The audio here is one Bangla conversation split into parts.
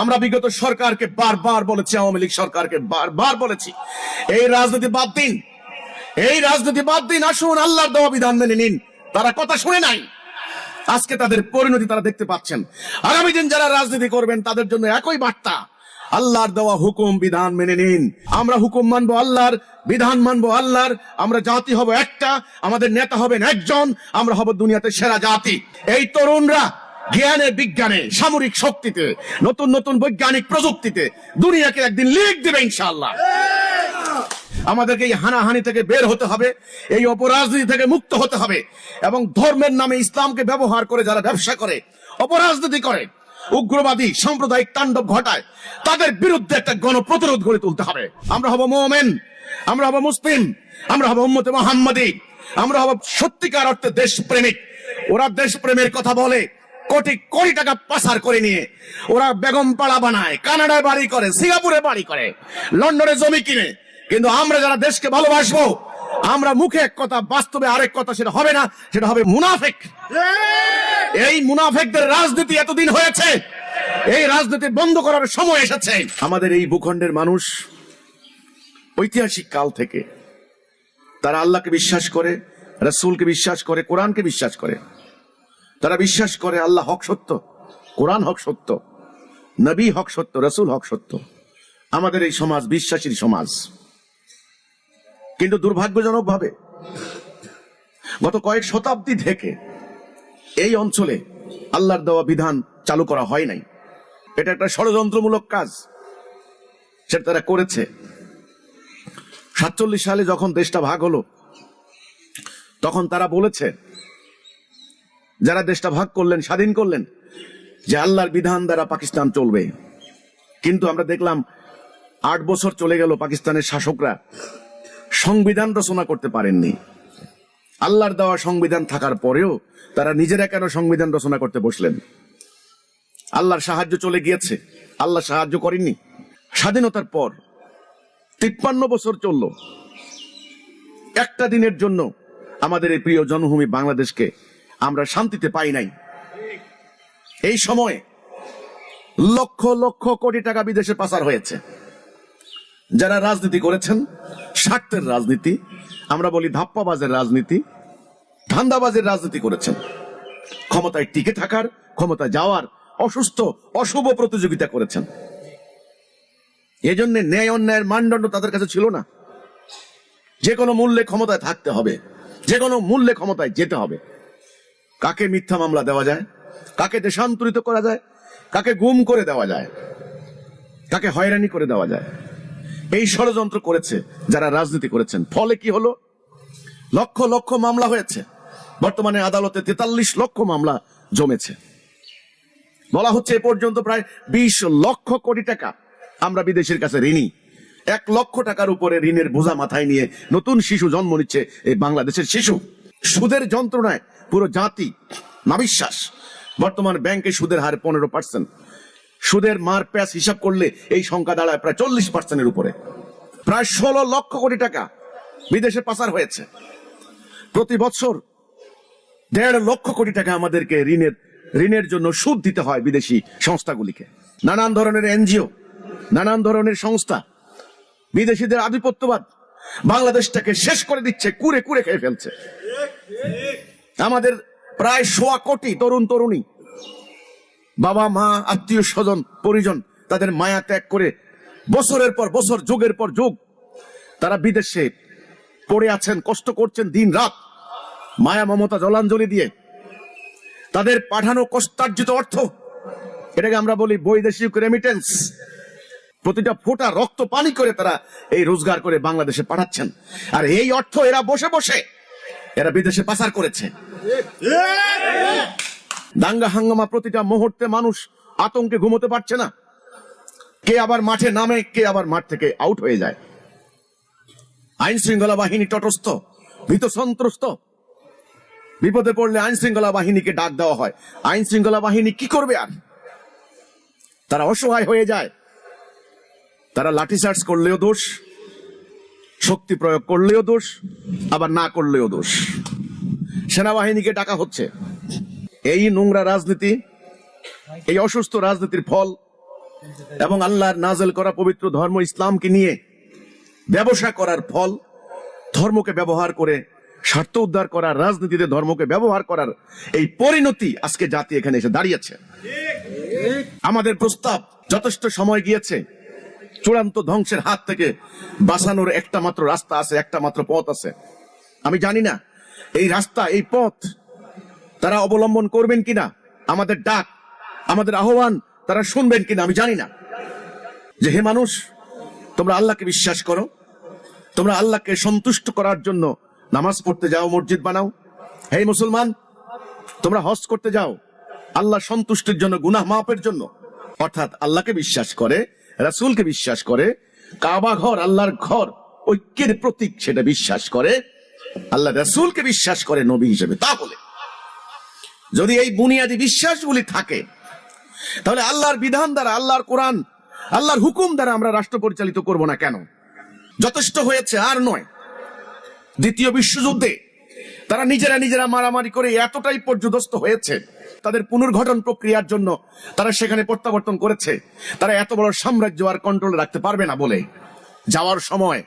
আমরা বিগত সরকারকে বারবার বলেছি, আওয়ামী লীগ সরকারকে বারবার বলেছি, এই রাজনীতি বাদ দিন, এই রাজনীতি বাদ দিন, আসুন আল্লাহর দেওয়া বিধান মেনে নিন। তারা কথা শুনে নাই, আজকে তাদের পরিণতি তারা দেখতে পাচ্ছেন। আগামী দিন যারা রাজনীতি করবেন তাদের জন্য একই বার্তা, আল্লাহর দেওয়া হুকুম বিধান মেনে নিন। আমরা হুকুম মানবো আল্লাহর, বিধান মানবো আল্লাহর। আমরা জাতি হব একটা, আমাদের নেতা হবেন একজন, আমরা হব দুনিয়াতে সেরা জাতি। এই তরুণরা জ্ঞানে বিজ্ঞানে সামরিক শক্তিতে নতুন নতুন বৈজ্ঞানিক প্রযুক্তিতে দুনিয়াকে একদিন লিড দেবে ইনশাআল্লাহ। আমাদেরকে এই হানাহানি থেকে বের হতে হবে, এই অপরাজনীতি থেকে মুক্ত হতে হবে, এবং ধর্মের নামে ইসলামকে ব্যবহার করে যারা ব্যবসা করে, অপরাজনীতি করে, উগ্রবাদী সাম্প্রদায়িক তাণ্ডব ঘটায়, তাদের বিরুদ্ধে একটা গণপ্রতিরোধ গড়ে তুলতে হবে। আমরা হব মুমিন, আমরা হব মুসলিম, আমরা হব উম্মতে মুহাম্মাদি, আমরা হব সত্যিকার অর্থে দেশপ্রেমিক। ওরা দেশপ্রেমের কথা বলে, কোটি কোটি টাকা পাচার করে নিয়ে ওরা বেগম পাড়া বানায়, কানাডায় বাড়ি করে, সিঙ্গাপুরে বাড়ি করে, লন্ডনে জমি কিনে। কিন্তু আমরা যারা দেশকে ভালোবাসবো, আমরা মুখে এক কথা বাস্তবে আরেক কথা, সেটা হবে না, সেটা হবে মুনাফিক। এই মুনাফিকদের রাজনীতি এতদিন হয়েছে, এই রাজনীতি বন্ধ করার সময় এসেছে। আমাদের এই ভূখণ্ডের মানুষ ঐতিহাসিক কাল থেকে তারা আল্লাহকে বিশ্বাস করে, রাসূলকে বিশ্বাস করে, কোরআনকে বিশ্বাস করে। তারা বিশ্বাস করে আল্লাহ হক সত্য, কোরআন হক সত্য, নবী হক সত্য, রাসূল হক সত্য। আমাদের এই সমাজ বিশ্বাসীর সমাজ। কিন্তু দুর্ভাগ্যজনক ভাবে গত কয়েক শতাব্দী থেকে এই অঞ্চলে আল্লাহর দেওয়া বিধান চালু করা হয় নাই। এটা একটা ষড়যন্ত্রমূলক কাজ, সেটা তারা করেছে। 47 সালে যখন দেশটা ভাগ হলো, তখন তারা বলেছে, যারা দেশটা ভাগ করলেন, স্বাধীন করলেন, যে আল্লাহর বিধান দ্বারা পাকিস্তান চলবে। কিন্তু আমরা দেখলাম 8 বছর চলে গেল, পাকিস্তানের শাসকরা সংবিধান রচনা করতে পারেননি। আল্লাহর দেওয়া সংবিধান থাকার পরেও তারা নিজেরা কেন সংবিধান রচনা করতে বসলেন? আল্লাহর সাহায্য চলে গিয়েছে, আল্লাহ সাহায্য করেননি। স্বাধীনতার পর 53 বছর চলল, একটা দিনের জন্য আমাদের এই প্রিয় জন্মভূমি বাংলাদেশকে আমরা শান্তিতে পাই নাই। এই সময়ে লক্ষ লক্ষ কোটি টাকা বিদেশে পাচার হয়েছে। যারা রাজনীতি করেছেন, স্বার্থের রাজনীতি, আমরা বলি ধাপ্পাবাজের রাজনীতি, ধান্দাবাজের রাজনীতি করেছেন। ক্ষমতায় টিকে থাকার, ক্ষমতায় যাওয়ার অসুস্থ অশুভ প্রতিযোগিতা করেছেন। এজন্য ন্যায় অন্যায়ের মানদণ্ড তাদের কাছে ছিল না। যে কোনো মূল্যে ক্ষমতায় থাকতে হবে, যে কোনো মূল্যে ক্ষমতায় যেতে হবে। কাকে মিথ্যা মামলা দেওয়া যায়, কাকে দেশান্তরিত করা যায়, কাকে গুম করে দেওয়া যায়, কাকে হয়রানি করে দেওয়া যায়, এই ষড়যন্ত্র করেছে যারা রাজনীতি করেছেন। ফলে কি হলো? লক্ষ লক্ষ মামলা হয়েছে। বর্তমানে আদালতে 43 লক্ষ মামলা জমেছে। বলা হচ্ছে এ পর্যন্ত প্রায় 20 লক্ষ কোটি টাকা আমরা বিদেশের কাছে ঋণী। 1 লক্ষ টাকার উপরে ঋণের বোঝা মাথায় নিয়ে নতুন শিশু জন্ম নিচ্ছে এই বাংলাদেশের শিশু। সুদের যন্ত্রণায় পুরো জাতি নাবিশ্বাস। বর্তমান ব্যাংকে সুদের হার 15%। সুদের মার প্যাচ হিসাব করলে এই সংখ্যা দাঁড়ায় প্রায় 40%-এর উপরে। প্রায় 16 লক্ষ কোটি টাকা বিদেশে পাচার হয়েছে। প্রতি বছর 1.5 লক্ষ কোটি টাকা আমাদেরকে ঋণের জন্য সুদ দিতে হয় বিদেশি সংস্থাগুলিকে। নানান ধরনের এনজিও, নানান ধরনের সংস্থা বিদেশিদের আধিপত্যবাদ বাংলাদেশটাকে শেষ করে দিচ্ছে, কুরে কুরে খেয়ে ফেলছে। আমাদের প্রায় 1.25 কোটি তরুণ তরুণী, বাবা মা আত্মীয় স্বজন পরিজন, তাদের মায়া ত্যাগ করে বছরের পর বছর, যুগের পর যুগ তারা বিদেশে পড়ে আছেন, কষ্ট করছেন দিন রাত, মায়া মমতা জলাঞ্জলি দিয়ে। তাদের পাঠানো কষ্টার্জিত অর্থ, এটাকে আমরা বলি বৈদেশিক রেমিটেন্স। প্রতিটা ফোঁটা রক্ত পানি করে তারা এই রোজগার করে বাংলাদেশে পাঠাচ্ছেন। আর এই অর্থ এরা বসে বসে এরা বিদেশে পাচার করেছে। দাঙ্গা হাঙ্গামা, প্রতিটা মুহূর্তে মানুষ আতঙ্কে ঘুমোতে পারছে না। কে আবার মাঠে নামে, কে আবার মাঠ থেকে আউট হয়ে যায়। আইন শৃঙ্খলা বাহিনী তটস্থ, ভীত সন্ত্রস্ত। বিপদে পড়লে আইন শৃঙ্খলা বাহিনীকে ডাক দেওয়া হয়। আইন শৃঙ্খলা বাহিনী কি করবে আর? তারা অসহায় হয়ে যায়। তারা লাঠিচার্জ করলেও দোষ, শক্তি প্রয়োগ করলেও দোষ, আবার না করলেও দোষ। সেনাবাহিনীকে ডাকা হচ্ছে। এই নোংরা রাজনীতি, এই অসুস্থ রাজনীতির ফল এবং আল্লাহর নাজেল করা পবিত্র ধর্ম ইসলামকে নিয়ে ব্যবসা করার ফল, ধর্মকে ব্যবহার করে স্বার্থ উদ্ধার করার, রাজনীতিতে ধর্মকে ব্যবহার করার এই পরিণতি আজকে জাতি এখানে এসে দাঁড়িয়েছে। আমাদের প্রস্তাব যথেষ্ট সময় গিয়েছে, চূড়ান্ত ধ্বংসের হাত থেকে বাঁচানোর একটা মাত্র রাস্তা আছে, একটা মাত্র পথ আছে। আমি জানি না এই রাস্তা, এই পথ তারা অবলম্বন করবেন কিনা, আমাদের ডাক, আমাদের আহ্বান তারা শুনবেন কিনা আমি জানি না। যে হে মানুষ, তোমরা আল্লাহকে বিশ্বাস করো, তোমরা আল্লাহকে সন্তুষ্ট করার জন্য নামাজ পড়তে যাও, মসজিদ বানাও। হে মুসলমান, তোমরা হজ করতে যাও আল্লাহ সন্তুষ্টির জন্য, গুনাহ মাফের জন্য। অর্থাৎ আল্লাহকে বিশ্বাস করে, রাসূলকে বিশ্বাস করে, কাবা ঘর আল্লাহর ঘর, ঐক্যের প্রতীক সেটা বিশ্বাস করে, আল্লাহ রাসূলকে বিশ্বাস করে নবী হিসেবে। তাহলে যদি এই বুনিয়াদী বিশ্বাসগুলি থাকে, তাহলে আল্লাহর বিধান দ্বারা, আল্লাহর কোরআন, আল্লাহর হুকুম দ্বারা আমরা রাষ্ট্র পরিচালিত করব না কেন? যথেষ্ট হয়েছে, আর নয়। দ্বিতীয় বিশ্বযুদ্ধে তারা নিজেরা মারামারি করে এতটাই পর্যদস্ত হয়েছে, তাদের পুনর্গঠন প্রক্রিয়ার জন্য তারা সেখানে প্রত্যাবর্তন করেছে। তারা এত বড় সাম্রাজ্য আর কন্ট্রোলে রাখতে পারবে না বলে যাওয়ার সময়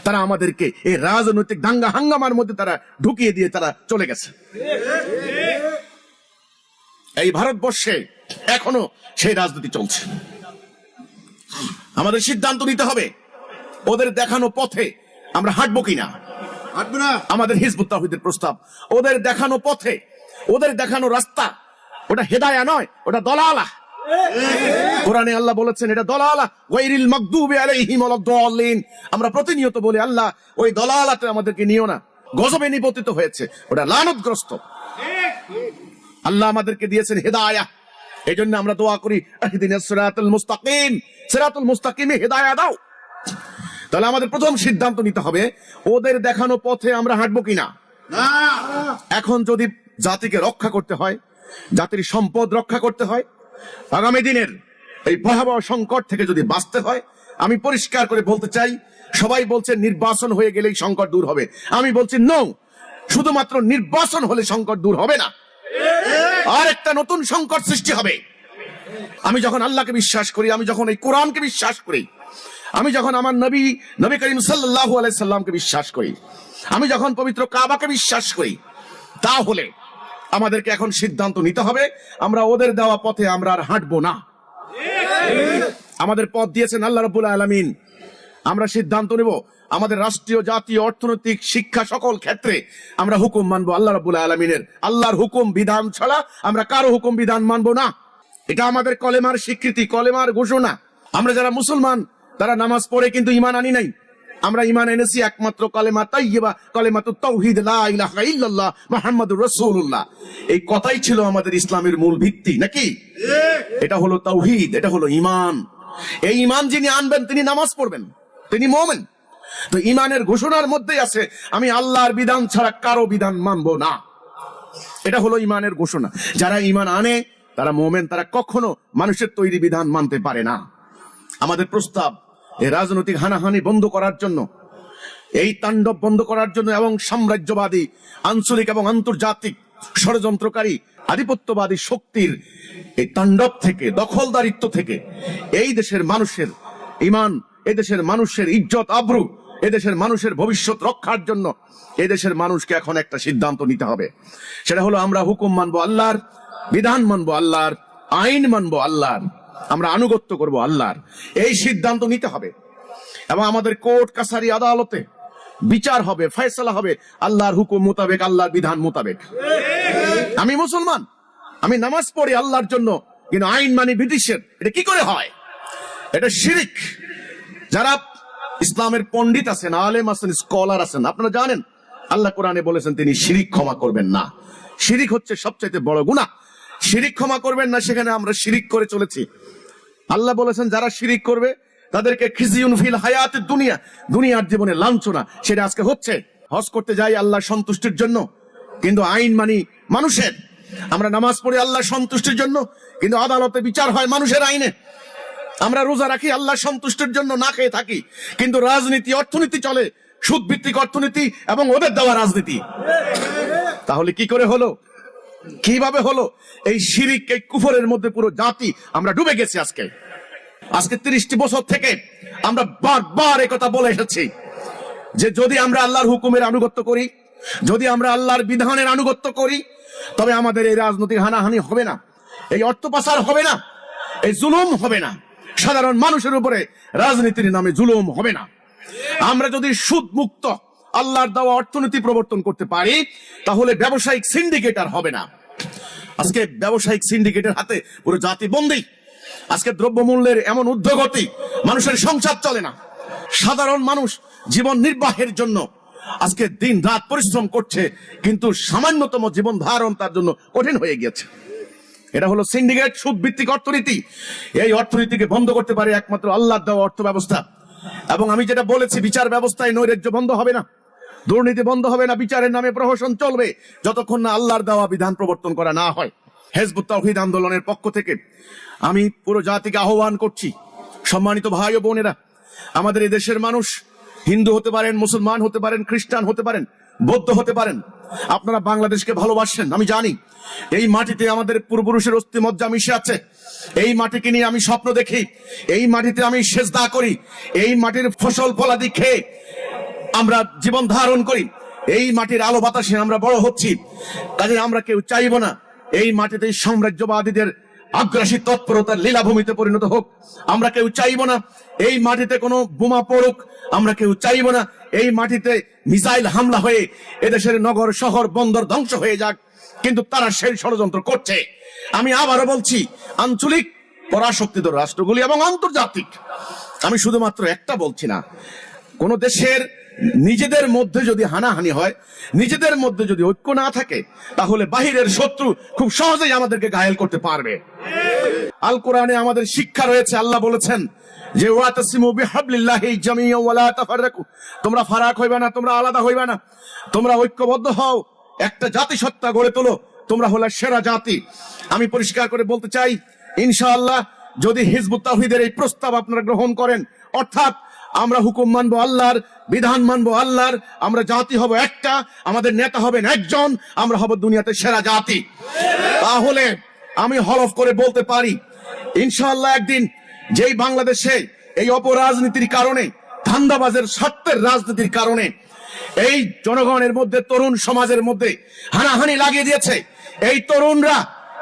তারা আমাদেরকে এই রাজনৈতিক দাঙ্গা হাঙ্গামার মধ্যে তারা ঢুকিয়ে দিয়ে তারা চলে গেছে। এই ভারতবর্ষে এখনো সেই রাজনীতি চলছে। আমাদের সিদ্ধান্ত নিতে হবে, ওদের দেখানো পথে আমরা হাঁটবো কিনা। আমাদের হিজবুত তাওহীদের প্রস্তাব, ওদের দেখানো পথে, ওদের দেখানো রাস্তা, ওটা হেদায়া নয়, ওটা দলালা। কোরআনে আল্লাহ বলেছেন এটা দলালা, গায়রিল মাগদুবি আলাইহিম ওয়ালাদ-দাল্লিন। আমরা প্রতিনিয়ত বলি আল্লাহ ওই দলালাতে আমাদেরকে নিও না, গজবে নিপতিত হয়েছে, ওটা লানতগ্রস্ত। আল্লাহ আমাদেরকে দিয়েছেন হেদায়া, এই জন্য আমরা দোয়া করি ইহদিনাস সিরাতাল মুস্তাকিম, সিরাতুল মুস্তাকিমে হেদায়া দাও। তাহলে আমাদের প্রথম সিদ্ধান্ত নিতে হবে ওদের দেখানো পথে আমরা হাঁটবো কিনা। এখন যদি জাতিকে রক্ষা করতে হয়, জাতির সম্পদ রক্ষা করতে হয়, আগামী দিনের এই ভয়াবহ সংকট থেকে যদি বাঁচতে হয়, আমি পরিষ্কার করে বলতে চাই, সবাই বলছে নির্বাচন হয়ে গেলেই সংকট দূর হবে। আমি বলছি নো, শুধুমাত্র নির্বাচন হলে সংকট দূর হবে না, আর একটা নতুন সংকট সৃষ্টি হবে। আমি যখন আল্লাহকে বিশ্বাস করি, আমি যখন এই কোরআনকে বিশ্বাস করি, আমি যখন আমার নবী করিম সাল্লাল্লাহু আলাইহি সাল্লামকে বিশ্বাস করি, আমি যখন পবিত্র কাবাকে বিশ্বাস করি, তাহলে আমাদেরকে এখন সিদ্ধান্ত নিতে হবে আমরা ওদের দেওয়া পথে আমরা আর হাঁটবো না। আমাদের পথ দিয়েছেন আল্লাহ রাব্বুল আলামিন। আমরা সিদ্ধান্ত নেব আমাদের রাষ্ট্রীয়, জাতীয়, অর্থনৈতিক, শিক্ষা সকল ক্ষেত্রে আমরা হুকুম মানবো আল্লাহ রাব্বুল আলামিনের। আল্লাহর হুকুম বিধান ছাড়া আমরা কারো হুকুম বিধান মানবো না। এটা আমাদের কলেমার স্বীকৃতি, কলেমার ঘোষণা। আমরা যারা মুসলমান তারা নামাজ পড়ে কিন্তু ঈমান আনি নাই। আমরা ঈমান এনেছি একমাত্র কালেমা তাইয়্যিবা, কালেমাতুত তাওহীদ, লা ইলাহা ইল্লাল্লাহ মুহাম্মাদুর রাসূলুল্লাহ। এই কথাই ছিল আমাদের ইসলামের মূল ভিত্তি, নাকি? এটা হলো তাওহীদ, এটা হলো ঈমান। এই ঈমান যিনি আনবেন তিনি নামাজ পড়বেন, তিনি মুমিন। তো ঈমানের ঘোষণার মধ্যেই আছে আমি আল্লাহর বিধান ছাড়া কারো বিধান মানবো না। এটা হলো ঈমানের ঘোষণা। যারা ঈমান আনে তারা মুমিন, তারা কখনো মানুষের তৈরি বিধান মানতে পারে না। আমাদের প্রস্তাব এই রাজনৈতিক হানাহানি বন্ধ করার জন্য, এই তাণ্ডব বন্ধ করার জন্য এবং সাম্রাজ্যবাদী, আঞ্চলিক এবং আন্তর্জাতিক ষড়যন্ত্রকারী আধিপত্যবাদী শক্তির এই তাণ্ডব থেকে, দখলদারিত্ব থেকে এই দেশের মানুষের ঈমান, এই দেশের মানুষের ইজ্জত আবরু, এই দেশের মানুষের ভবিষ্যৎ রক্ষার জন্য এই দেশের মানুষকে এখন একটা সিদ্ধান্ত নিতে হবে। সেটা হলো আমরা হুকুম মানবো আল্লাহর, বিধান মানবো আল্লাহর, আইন মানবো আল্লাহর, আমরা আনুগত্য করব আল্লাহর। এই সিদ্ধান্ত নিতে হবে এবং আমাদের কোর্ট কাছারি আদালতে বিচার হবে, ফয়সালা হবে আল্লাহর হুকুম মোতাবেক, আল্লাহর বিধান মোতাবেক। আমি মুসলমান, আমি নামাজ পড়ি আল্লাহর জন্য, কিন্তু আইন মানি ব্রিটিশের। এটা কি করে হয়? এটা শিরিক। যারা ইসলামের পণ্ডিত আছেন, আলেম আছেন, স্কলার আছেন, আপনারা জানেন আল্লাহ কোরআনে বলেছেন তিনি শিরিক ক্ষমা করবেন না। শিরিক হচ্ছে সবচাইতে বড় গুনাহ। শিরিক ক্ষমা করবেন না, সেখানে আমরা শিরিক করে চলেছি। আল্লাহ বলেছেন যারা শিরিক করবে তাদেরকে খিজিউন ফিল হায়াতিদ দুনিয়া, দুনিয়ার জীবনে লাঞ্ছনা, সেটা আজকে হচ্ছে। হজ করতে যাই আল্লাহর সন্তুষ্টির জন্য, কিন্তু আইন মানি মানুষের। আমরা নামাজ পড়ি আল্লাহর সন্তুষ্টির জন্য, কিন্তু আদালতে বিচার হয় মানুষের আইনে। আমরা রোজা রাখি আল্লাহর সন্তুষ্টির জন্য, না খেয়ে থাকি, কিন্তু রাজনীতি, অর্থনীতি চলে, সুদ ভিত্তিক অর্থনীতি এবং ওদের দেওয়া রাজনীতি। তাহলে কি করে হলো? কিভাবে হলো? এই শিরিক, এই কুফরের মধ্যে পুরো জাতি আমরা ডুবে গেছি আজকে। আজকে 30টি বছর থেকে আমরা বারবার এই কথা বলে এসেছি যে যদি আমরা আল্লাহর হুকুমের আনুগত্য করি, যদি আমরা আল্লাহর বিধানের আনুগত্য করি, তবে আমাদের এই রাজনৈতিক হানাহানি হবে না, এই অর্থ পাচার হবে না, এই জুলুম হবে না, সাধারণ মানুষের উপরে রাজনীতির নামে জুলুম হবে না। আমরা যদি সুদ মুক্ত আল্লাহর দেওয়া অর্থনীতি প্রবর্তন করতে পারি, তাহলে ব্যবসায়িক সিন্ডিকেট আর হবে না। আজকে ব্যবসায়িক সিন্ডিকেটের হাতে পুরো জাতি বন্দী। আজকে দ্রব্যমূল্যের এমন ঊর্ধ্বগতি, মানুষের সংসার চলে না। সাধারণ মানুষ জীবন নির্বাহের জন্য আজকে দিন রাত পরিশ্রম করছে, কিন্তু সামান্যতম জীবন ধারণ তার জন্য কঠিন হয়ে গিয়েছে। এটা হলো সিন্ডিকেট, সুদ ভিত্তিক অর্থনীতি। এই অর্থনীতিকে বন্ধ করতে পারে একমাত্র আল্লাহর দেওয়া অর্থ ব্যবস্থা। এবং আমি যেটা বলেছি, বিচার ব্যবস্থায় নৈরাজ্য বন্ধ হবে না, দুর্নীতি বন্ধ হবে না, বিচারের নামে প্রহসন চলবে যতক্ষণ না আল্লাহর দেওয়া বিধান প্রবর্তন করা না হয়। হিজবুত তাওহীদ আন্দোলনের পক্ষ থেকে আমি পুরো জাতিকে আহ্বান করছি, সম্মানিত ভাই ও বোনেরা, আমাদের এই দেশের মানুষ হিন্দু হতে পারেন, মুসলমান হতে পারেন, খ্রিস্টান হতে পারেন, বৌদ্ধ হতে পারেন, আপনারা বাংলাদেশকে ভালোবাসেন। আমি জানি এই মাটিতে আমাদের পূর্বপুরুষের অস্থি মজ্জা মিশে আছে। এই মাটিকে নিয়ে আমি স্বপ্ন দেখি, এই মাটিতে আমি সেজদা করি, এই মাটির ফসল ফলাদি খেয়ে আমরা জীবন ধারণ করি, এই মাটির আলো বাতাসে আমরা বড় হচ্ছি। কাজে আমরা কেউ চাইব না এই মাটিতে সাম্রাজ্যবাদীদের আগ্রাসী তৎপরতার লীলাভূমিতে পরিণত হোক। আমরা কেউ চাইব না এই মাটিতে কোনো বোমা পড়ুক। আমরা কেউ চাইব না এই মাটিতে মিসাইল হামলা হয়ে এদেশের নগর শহর বন্দর ধ্বংস হয়ে যাক, কিন্তু তারা সেই ষড়যন্ত্র করছে। আমি আবারও বলছি, আঞ্চলিক পরাশক্তিত রাষ্ট্রগুলি এবং আন্তর্জাতিক, আমি শুধুমাত্র একটা বলছি না, কোন দেশের নিজেদের মধ্যে যদি হানাহানি হয়, নিজেদের মধ্যে যদি ঐক্য না থাকে, তাহলে বাহিরের শত্রু খুব সহজেই আমাদেরকে ঘায়েল করতে পারবে। আল কোরআনে আমাদের শিক্ষা রয়েছে, আল্লাহ বলেছেন যে ওয়াতাসিমু বিহাবলিল্লাহি জামিআন ওয়া লা তাফাররাকু, তোমরা ফারাক হইবা না, তোমরা আলাদা হইবা না, তোমরা ঐক্যবদ্ধ হও, একটা জাতিসত্তা গড়ে তোলো, তোমরা হলো সেরা জাতি। আমি পরিষ্কার করে বলতে চাই, ইনশাআল্লাহ যদি হিজবুত তাওহীদের এই প্রস্তাব আপনারা গ্রহণ করেন, অর্থাৎ আমরা হুকুম মানবো আল্লাহর, বিধান মানবো আল্লাহর, আমরা জাতি হব একটা, আমাদের নেতা হবেন একজন, আমরা হব দুনিয়াতে সেরা জাতি, তাহলে আমি হলফ করে বলতে পারি ইনশাআল্লাহ একদিন যেই বাংলাদেশে এই অপরাজনীতির কারণে, ধান্দাবাজের স্বার্থের রাজনীতির কারণে এই জনগণের মধ্যে, তরুণ সমাজের মধ্যে হানাহানি লাগিয়ে দিয়েছে, এই তরুণরা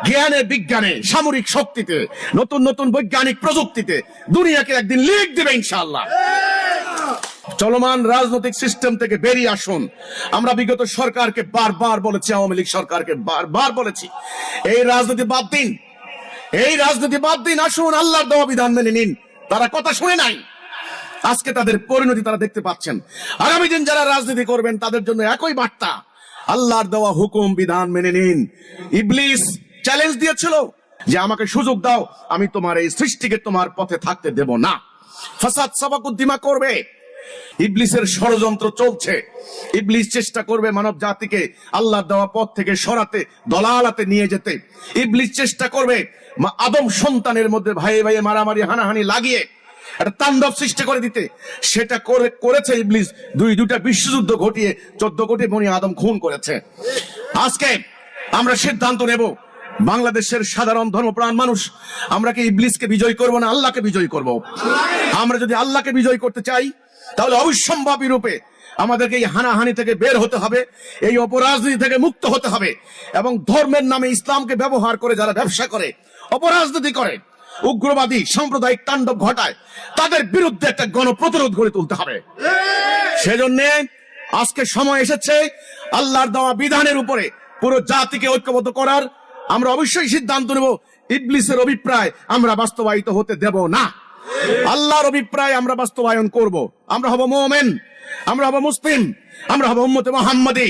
জ্ঞানে, বিজ্ঞানে, সামরিক শক্তিতে, নতুন নতুন বৈজ্ঞানিক প্রযুক্তিতে দুনিয়াকে একদিন লিড দেবে ইনশাআল্লাহ। চলমান রাজনৈতিক সিস্টেম থেকে বেরিয়ে আসুন। আমরা বিগত সরকারকে বারবার বলেছি, আওয়ামী লীগ সরকারকে বারবার বলেছি, এই রাজনীতি বাদ দিন, এই রাজনীতি বাদ দিন, আসুন আল্লাহর দেওয়া বিধান মেনে নিন। তারা কথা শুনে নাই, আজকে তাদের পরিণতি তারা দেখতে পাচ্ছেন। আগামী দিন যারা রাজনীতি করবেন তাদের জন্য একই বার্তা, আল্লাহর দেওয়া হুকুম বিধান মেনে নিন। ইবলিস চ্যালেঞ্জ দিয়েছিল যে আমাকে সুযোগ দাও, আমি তোমার এই সৃষ্টিকে তোমার পথে থাকতে দেব না। ফাসাদ সাবাকুদ্দিমা করবে, ইবলিসের ষড়যন্ত্র চলছে। ইবলিস চেষ্টা করবে মানব জাতিকে আল্লাহর দেওয়া পথ থেকে সরাতে, দলালাতে নিয়ে যেতে। ইবলিস চেষ্টা করবে আদম সন্তানের মধ্যে ভাইয়ে ভাইয়ে মারামারি, হানাহানি লাগিয়ে একটা তাণ্ডব সৃষ্টি করে দিতে। সেটা করেছে ইবলিস, দুইটা বিশ্বযুদ্ধ ঘটিয়ে 14 কোটি বনি আদম খুন করেছে। আজকে আমরা সিদ্ধান্ত নেব, বাংলাদেশের সাধারণ ধর্মপ্রাণ মানুষ, আমরা কি ইবলিসকে বিজয় করব না আল্লাহকে বিজয় করব? আমরা যদি আল্লাহকে বিজয় করতে চাই, তাহলে অবিসম্ভাবী রূপে আমাদেরকে এই হানাহানি থেকে বের হতে হবে, এই অপরাজনীতি থেকে মুক্ত হতে হবে, এবং ধর্মের নামে ইসলামকে ব্যবহার করে যারা ব্যবসা করে, অপরাজনীতি করে, উগ্রবাদী সাম্প্রদায়িক তাণ্ডব ঘটায়, তাদের বিরুদ্ধে একটা গণপ্রতিরোধ গড়ে তুলতে হবে। সেজন্য আজকে সময় এসেছে আল্লাহর দেওয়া বিধানের উপরে পুরো জাতিকে ঐক্যবদ্ধ করার। আমরা অবশ্যই সিদ্ধান্ত নেব, ইবলিসের অভিপ্রায় আমরা বাস্তবায়িত হতে দেব না, আল্লাহর অভিপ্রায় আমরা বাস্তবায়ন করব। আমরা হব মুমিন, আমরা হব মুসলিম, আমরা হব উম্মতে মুহাম্মাদি,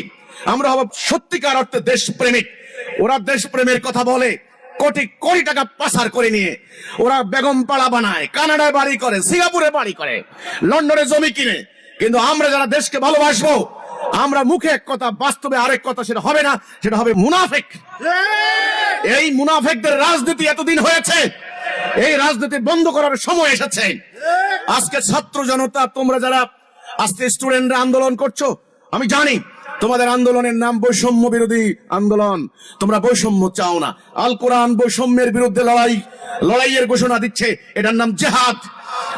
আমরা হব সত্যিকার অর্থে দেশপ্রেমিক। ওরা দেশপ্রেমের কথা বলে, কোটি কোটি টাকা পাচার করে নিয়ে ওরা বেগম পাড়া বানায়, কানাডায় বাড়ি করে, সিঙ্গাপুরে বাড়ি করে, লন্ডনে জমি কিনে, কিন্তু আমরা যারা দেশকে ভালোবাসবো, আমরা মুখে এক কথা, বাস্তবে আরেক কথা, সেটা হবে না, সেটা হবে মুনাফিক। এই মুনাফিকদের রাজনীতি এতদিন হয়েছে, এই রাজনীতি বন্ধ করার সময় এসেছে। আজকে ছাত্র জনতা, তোমরা যারা আজকে স্টুডেন্টরা আন্দোলন করছো, আমি জানি তোমাদের আন্দোলনের নাম বৈষম্য বিরোধী আন্দোলন। তোমরা বৈষম্য চাও না। আল কোরআন বৈষম্যের বিরুদ্ধে লড়াইয়ের ঘোষণা দিচ্ছে। এটার নাম জিহাদ।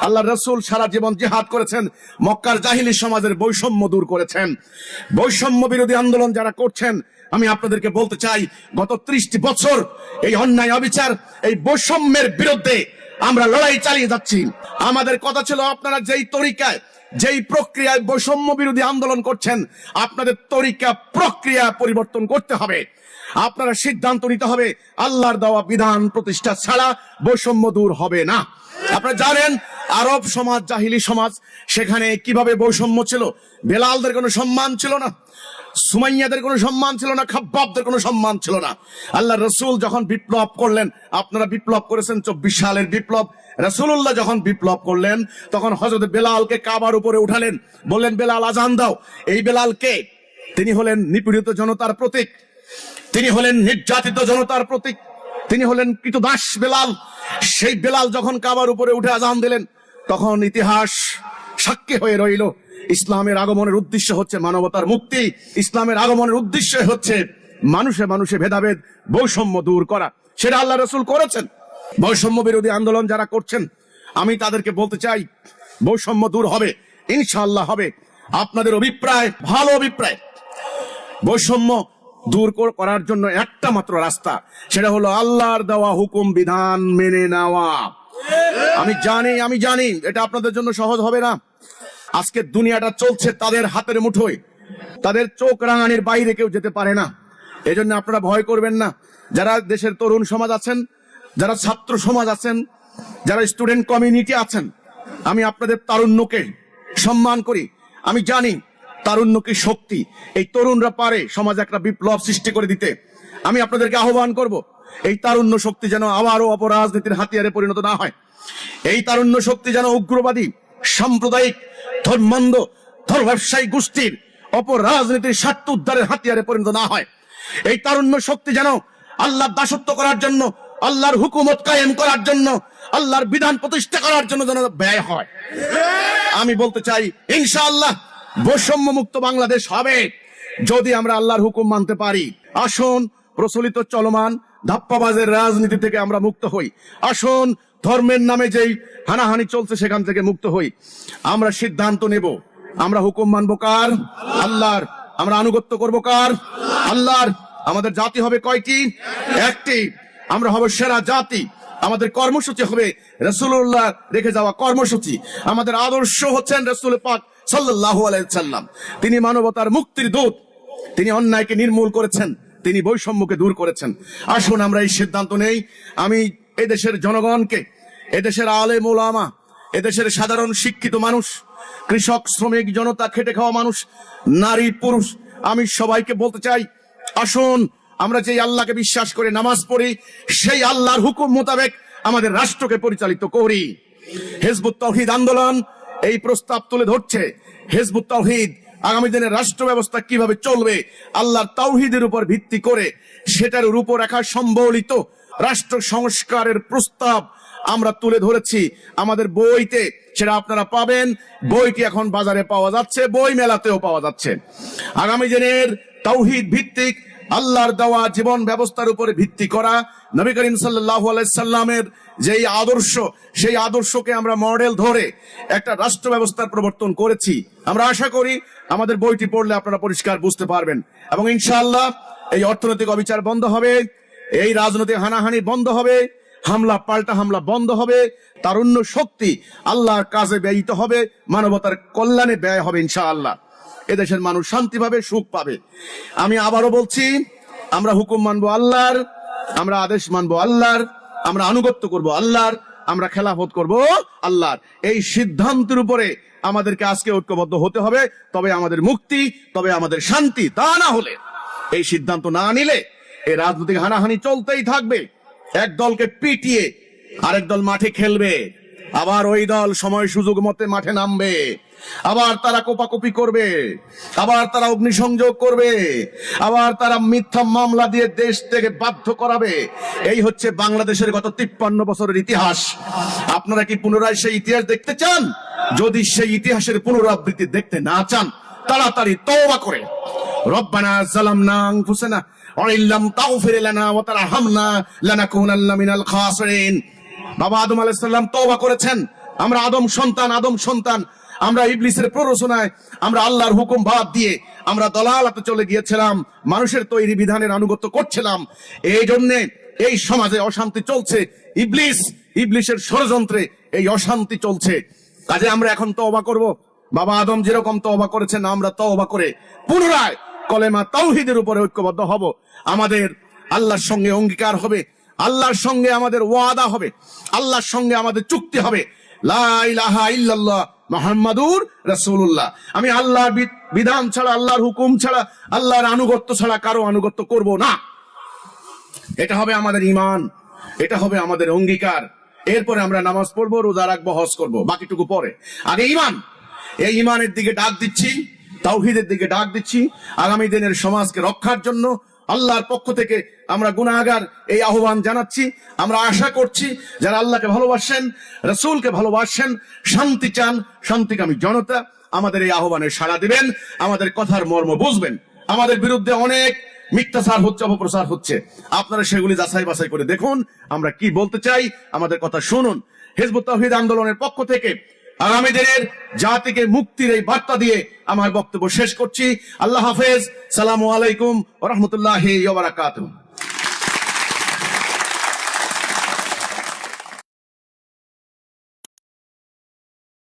আল্লাহ রাসূল সারা জীবন জিহাদ করেছেন, মক্কার জাহিলি সমাজের বৈষম্য দূর করেছেন। বৈষম্য বিরোধী আন্দোলন যারা করছেন, আমি আপনাদেরকে বলতে চাই, গত 30টি বছর এই অন্যায় অবিচার, এই বৈষম্যের বিরুদ্ধে আমরা লড়াই চালিয়ে যাচ্ছি। আমাদের কথা ছিল, আপনারা যেই তরিকায়, যেই প্রক্রিয়ায় বৈষম্য বিরোধী আন্দোলন করছেন, আপনাদের তরিকা প্রক্রিয়া পরিবর্তন করতে হবে। আপনারা সিদ্ধান্ত নিতে হবে, আল্লাহর দেওয়া বিধান প্রতিষ্ঠা ছাড়া বৈষম্য দূর হবে না। আপনারা জানেন আরব সমাজ, জাহিলি সমাজ, সেখানে কিভাবে বৈষম্য ছিল। বেলালদের কোনো সম্মান ছিল না, সুমাইয়াদের কোনো সম্মান ছিল না, খাব্বাবদের কোনো সম্মান ছিল না। আল্লাহ রসুল যখন বিপ্লব করলেন, আপনারা বিপ্লব করেছেন 24 সালের বিপ্লব। রাসূলুল্লাহ যখন বিপ্লব করলেন, তখন হযরত বেলালকে কাবার উপরে উঠালেন, বললেন, বেলাল আজান দাও। এই বেলাল কে? তিনি হলেন নিপীড়িত জনতার প্রতীক, তিনি হলেন নির্যাতিত জনতার প্রতীক, তিনি হলেন কৃতদাস বেলাল। সেই বেলাল যখন কাবার উপরে উঠে আজান দিলেন, তখন ইতিহাস সাক্ষী হয়ে রইল, ইসলামের আগমনের উদ্দেশ্য হচ্ছে মানবতার মুক্তি। ইসলামের আগমনের উদ্দেশ্য হচ্ছে মানুষে মানুষে ভেদাভেদ, বৈষম্য দূর করা। সেটা আল্লাহ রাসূল করেছেন। বৈষম্য বিরোধী আন্দোলন যারা করছেন, আমি তাদেরকে বলতে চাই, বৈষম্য দূর হবে, ইনশাআল্লাহ হবে। আপনাদের অভিপ্রায় ভালো অভিপ্রায়। বৈষম্য দূর করার জন্য একটা মাত্র রাস্তা, সেটা হলো আল্লাহর দেওয়া হুকুম বিধান মেনে নেওয়া। আমি জানি এটা আপনাদের জন্য সহজ হবে না। আজকে দুনিয়াটা চলছে তাদের হাতের মুঠোয়, তাদের চোখ রাঙানির বাইরে কেউ যেতে পারে না। এজন্য আপনারা ভয় করবেন না। যারা দেশের তরুণ সমাজ আছেন, যারা ছাত্র সমাজ আছেন, যারা স্টুডেন্ট কমিউনিটি আছেন, আমি আপনাদের তারুণ্যকে সম্মান করি। আমি জানি তারুণ্য কি শক্তি। এই তরুণরা পারে সমাজে একটা বিপ্লব সৃষ্টি করে দিতে। আমি আপনাদেরকে আহ্বান করব, এই তারুণ্য শক্তি যেন আবারও অপরাজনীতির হাতিয়ারে পরিণত না হয়। এই তারুণ্য শক্তি যেন উগ্রবাদী, সাম্প্রদায়িক, ধর্মান্ধ, ব্যবসায়ী গোষ্ঠীর অপরাজনীতির স্বার্থ উদ্ধারের হাতিয়ারে পরিণত না হয়। এই তারুণ্য শক্তি যেন আল্লাহর দাসত্ব করার জন্য, আল্লাহর হুকুমত কায়েম করার জন্য, আল্লাহর বিধান প্রতিষ্ঠা করার জন্য যেন ব্যয় হয়। আমি বলতে চাই, ইনশাআল্লাহ বৈষম্য মুক্ত বাংলাদেশ হবে যদি আমরা আল্লাহর হুকুম মানতে পারি। আসুন প্রচলিত চলমান ধাপ্পাবাজের রাজনীতি থেকে আমরা মুক্ত হই। আসুন ধর্মের নামে যেই হানাহানি চলছে সেখান থেকে মুক্ত হই। আমরা সিদ্ধান্ত নেব, আমরা হুকুম মানবো কার? আল্লাহর। আমরা আনুগত্য করবো কার? আল্লাহর। আমাদের জাতি হবে কয়টি? একটি। আমরা হব সেরা জাতি। আমাদের কর্মসূচি হবে রাসূলুল্লাহ রেখে যাওয়া কর্মসূচি। আমাদের আদর্শ হচ্ছেন রাসূল পাক সাল্লাল্লাহু আলাইহি ওয়াসাল্লাম। তিনি মানবতার মুক্তির দূত। তিনি অন্যায়কে নির্মূল করেছেন, তিনি বৈষম্যকে দূর করেছেন। আসুন আমরা এই সিদ্ধান্ত নেই। আমি এদেশের জনগণকে, এদেশের আলেম ওলামা, এদেশের সাধারণ শিক্ষিত মানুষ, কৃষক, শ্রমিক, জনতা, খেটে খাওয়া মানুষ, নারী, পুরুষ, আমি সবাইকে বলতে চাই, আসুন আমরা যেই আল্লাহকে বিশ্বাস করে নামাজ পড়ি, সেই আল্লাহর হুকুম মোতাবেক আমাদের রাষ্ট্রকে পরিচালিত করি। হিজবুত তাওহীদ আন্দোলন এই প্রস্তাব তুলে ধরছে। হিজবুত তাওহীদ আগামী দিনের রাষ্ট্র ব্যবস্থা কিভাবে চলবে আল্লাহর তাওহীদের উপর ভিত্তি করে, সেটার রূপরেখা সম্বলিত রাষ্ট্র সংস্কারের প্রস্তাব আমরা তুলে ধরেছি আমাদের বইতে। সেটা আপনারা পাবেন। বইটি এখন বাজারে পাওয়া যাচ্ছে, বই মেলাতেও পাওয়া যাচ্ছে। আগামী দিনের তাওহীদ ভিত্তিক আল্লাহর দেওয়া জীবন ব্যবস্থার উপরে ভিত্তি করা নবী করিম সাল্লাল্লাহু আলাইহি সাল্লামের যেই আদর্শ, সেই আদর্শকে আমরা মডেল ধরে একটা রাষ্ট্র ব্যবস্থার প্রবর্তন করেছি। আমরা আশা করি আমাদের বইটি পড়লে আপনারা পরিষ্কার বুঝতে পারবেন, এবং ইনশাআল্লাহ এই অর্থনৈতিক অবিচার বন্ধ হবে, এই রাজনৈতিক হানাহানি বন্ধ হবে, হামলা পাল্টা হামলা বন্ধ হবে, তারুণ্য শক্তি আল্লাহর কাজে ব্যয়িত হবে, মানবতার কল্যাণে ব্যয় হবে ইনশাআল্লাহ। এদেশের মানুষ শান্তি পাবে, সুখ পাবে। আমি আবারও বলছি, আমরা হুকুম মানবো আল্লাহর, আমরা আদেশ মানবো আল্লাহর, আমরা আনুগত্য করব আল্লাহর, আমরা খেলাফত করব আল্লাহর। এই সিদ্ধান্তের উপরে আমাদেরকে আজকে ঐক্যবদ্ধ হতে হবে, তবে আমাদের মুক্তি, তবে আমাদের শান্তি। তা না হলে, এই সিদ্ধান্ত না নিলে এই রাজনৈতিক হানাহানি চলতেই থাকবে। এক দলকে পিটিয়ে আরেক দল মাঠে খেলবে, আবার ওই দল সময় সুযোগ মতে মাঠে নামবে, আবার তারা কোপাকুপি করবে, আবার তারা অগ্নিসংযোগ করবে, আবার তারা মিথ্যা মামলা দিয়ে দেশ থেকে বাধ্য করাবে। এই হচ্ছে বাংলাদেশের গত 53 বছরের ইতিহাস। আপনারা কি পুনরায় সেই ইতিহাস দেখতে চান? যদি সেই ইতিহাসের পুনরাবৃত্তি দেখতে না চান, তাড়াতাড়ি তওবা করে রব্বানা যালামনা আনফুসানা ওয়া ইল্লাম তাগফির লানা ওয়া তারহামনা লানাকুনান্না মিনাল খাসিরিন। বাবা আদম আলাইহিস সালাম তওবা করেছেন। আমরা আদম সন্তান আমরা ইবলিসের প্ররোচনায় আমরা আল্লাহর হুকুম বাদ দিয়ে আমরা দলালাতে চলে গিয়েছিলাম, মানুষের তৈরি বিধানের আনুগত্য করছিলাম। এই জন্য এই সমাজে অশান্তি চলছে, ইবলিসের ষড়যন্ত্রে এই অশান্তি চলছে। কাজে আমরা এখন তওবা করব। বাবা আদম যেরকম তওবা করেছেন, আমরা তওবা করে পুনরায় কলেমা তাওহীদের উপরে ঐক্যবদ্ধ হব। আমাদের আল্লাহর সঙ্গে অঙ্গীকার হবে, আল্লাহর সঙ্গে আমাদের ওয়াদা হবে, আল্লাহর সঙ্গে আমাদের চুক্তি হবে, লা ইলাহা ইল্লাল্লাহ মুহাম্মাদুর রাসূলুল্লাহ। আমি আল্লাহর বিধান ছাড়া, আল্লাহর হুকুম ছাড়া, আল্লাহর আনুগত্য ছাড়া কারো আনুগত্য করব না। এটা হবে আমাদের ঈমান, এটা হবে আমাদের অঙ্গীকার। এরপরে আমরা নামাজ পড়বো, রোজা রাখবো, হজ করবো, বাকিটুকু পরে। আগে ঈমান, এই ঈমানের দিকে ডাক দিচ্ছি, তাওহীদের দিকে ডাক দিচ্ছি। আগামী দিনের সমাজকে রক্ষার জন্য আল্লাহর পক্ষ থেকে আমরা গুনাহগার এই আহ্বান জানাচ্ছি। আমরা আশা করছি যারা আল্লাহকে ভালোবাসেন, রাসূলকে ভালোবাসেন, শান্তি চান, শান্তিকামী জনতা আমাদের এই আহ্বানে সাড়া দিবেন, আমাদের কথার মর্ম বুঝবেন। আমাদের বিরুদ্ধে অনেক মিথ্যাচার হচ্ছে, অপপ্রচার হচ্ছে, আপনারা সেগুলি যাচাই বাছাই করে দেখুন আমরা কি বলতে চাই, আমাদের কথা শুনুন। হিজবুত তাওহীদ আন্দোলনের পক্ষ থেকে আগামী দিনের জাতিকে মুক্তির এই বার্তা দিয়ে আমার বক্তব্য শেষ করছি। আল্লাহ হাফেজ। সালামু আলাইকুম ওয়া রাহমাতুল্লাহি ওয়া বারাকাতুহু।